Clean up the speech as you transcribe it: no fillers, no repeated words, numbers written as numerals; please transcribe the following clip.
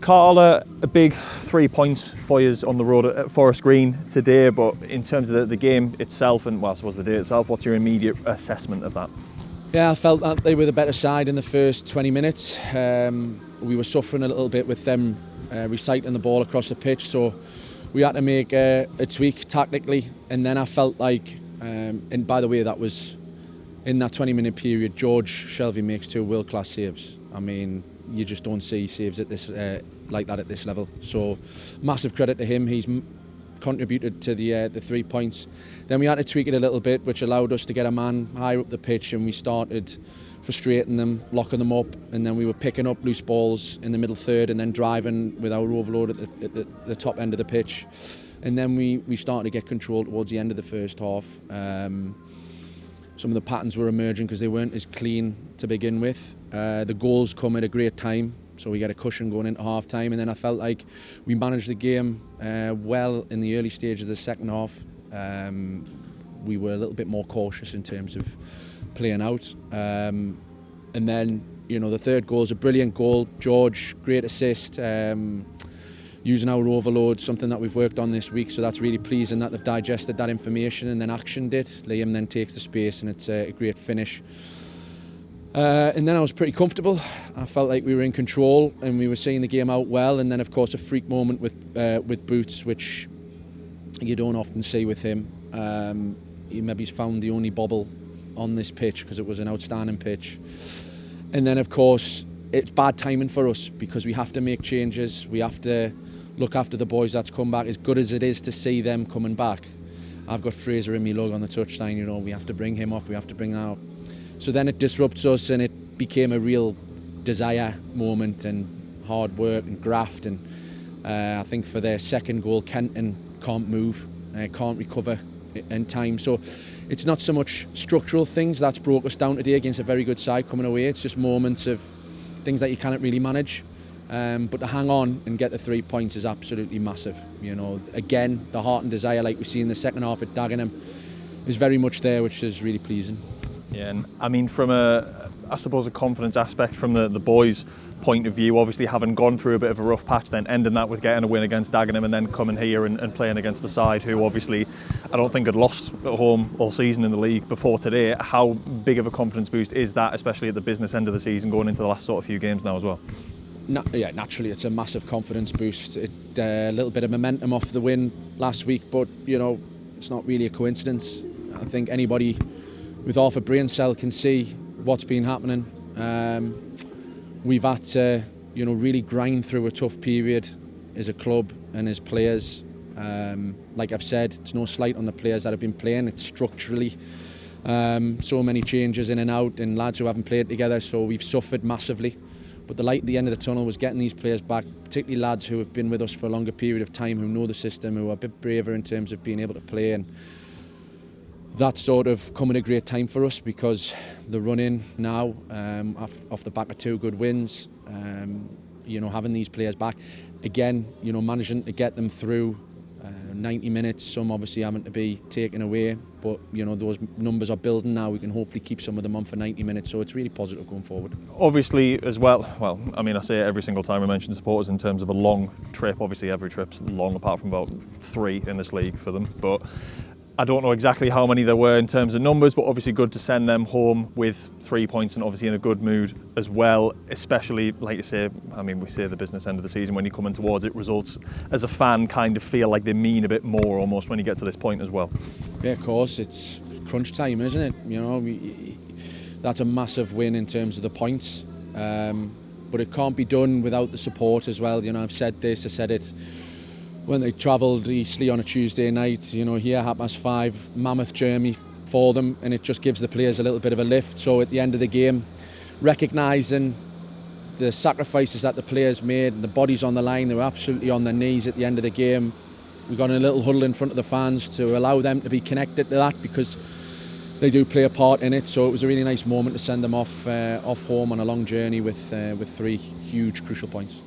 Carla, a big 3 points for you on the road at Forest Green today, but in terms of the game itself and, well, I suppose the day itself, what's your immediate assessment of that? Yeah, I felt that they were the better side in the first 20 minutes. We were suffering a little bit with them recycling the ball across the pitch, so we had to make a tweak tactically, and then I felt like, and by the way, that was in that 20-minute period, George Shelby makes 2 world-class saves. I mean, you just don't see saves at this like that at this level. So massive credit to him. He's contributed to the 3 points. Then we had to tweak it a little bit, which allowed us to get a man higher up the pitch, and we started frustrating them, locking them up, and then we were picking up loose balls in the middle third and then driving with our overload at the top end of the pitch. And then we started to get control towards the end of the first half. Some of the patterns were emerging because they weren't as clean to begin with. The goals come at a great time, so we get a cushion going into half time, and then I felt like we managed the game well in the early stages of the second half. We were a little bit more cautious in terms of playing out, and then the third goal is a brilliant goal. George, great assist, using our overload, something that we've worked on this week, so that's really pleasing that they've digested that information and then actioned it. Liam then takes the space, and it's a great finish. And then I was pretty comfortable. I felt like we were in control and we were seeing the game out well. And then, of course, a freak moment with Boots, which you don't often see with him. He maybe's found the only bobble on this pitch because it was an outstanding pitch. And then, of course, it's bad timing for us because we have to make changes. We have to look after the boys that's come back. As good as it is to see them coming back, I've got Fraser in me lug on the touchline. We have to bring him off. We have to bring out. So then it disrupts us, and it became a real desire moment and hard work and graft. And I think for their second goal, Kenton can't move, can't recover in time. So it's not so much structural things that's broke us down today against a very good side coming away. It's just moments of things that you cannot really manage. But to hang on and get the 3 points is absolutely massive. Again, the heart and desire, like we see in the second half at Dagenham, is very much there, which is really pleasing. Yeah, and I mean, from a confidence aspect from the boys' point of view, obviously having gone through a bit of a rough patch, then ending that with getting a win against Dagenham and then coming here and playing against a side who obviously I don't think had lost at home all season in the league before today. How big of a confidence boost is that, especially at the business end of the season, going into the last sort of few games now as well? Yeah, naturally it's a massive confidence boost. A little bit of momentum off the win last week, but it's not really a coincidence. I think anybody with half a brain cell can see what's been happening. We've had to really grind through a tough period as a club and as players. Like I've said, it's no slight on the players that have been playing. It's structurally so many changes in and out, and lads who haven't played together, so we've suffered massively. But the light at the end of the tunnel was getting these players back, particularly lads who have been with us for a longer period of time, who know the system, who are a bit braver in terms of being able to play. And that's sort of come at a great time for us because the run-in now, off the back of 2 good wins, having these players back, again, managing to get them through 90 minutes, some obviously having to be taken away, but those numbers are building now. We can hopefully keep some of them on for 90 minutes, so it's really positive going forward. Obviously as well, I mean, I say it every single time I mention supporters in terms of a long trip. Obviously every trip's long apart from about 3 in this league for them, but I don't know exactly how many there were in terms of numbers, but obviously good to send them home with 3 points and obviously in a good mood as well, especially, like you say, I mean, we say the business end of the season, when you're coming towards it, results as a fan kind of feel like they mean a bit more almost when you get to this point as well. Yeah, of course, it's crunch time, isn't it? That's a massive win in terms of the points, but it can't be done without the support as well. I've said this, I said it when they travelled eastly on a Tuesday night, here 5:30, mammoth journey for them, and it just gives the players a little bit of a lift. So at the end of the game, recognising the sacrifices that the players made, and the bodies on the line, they were absolutely on their knees at the end of the game. We got in a little huddle in front of the fans to allow them to be connected to that because they do play a part in it. So it was a really nice moment to send them off home on a long journey with 3 huge crucial points.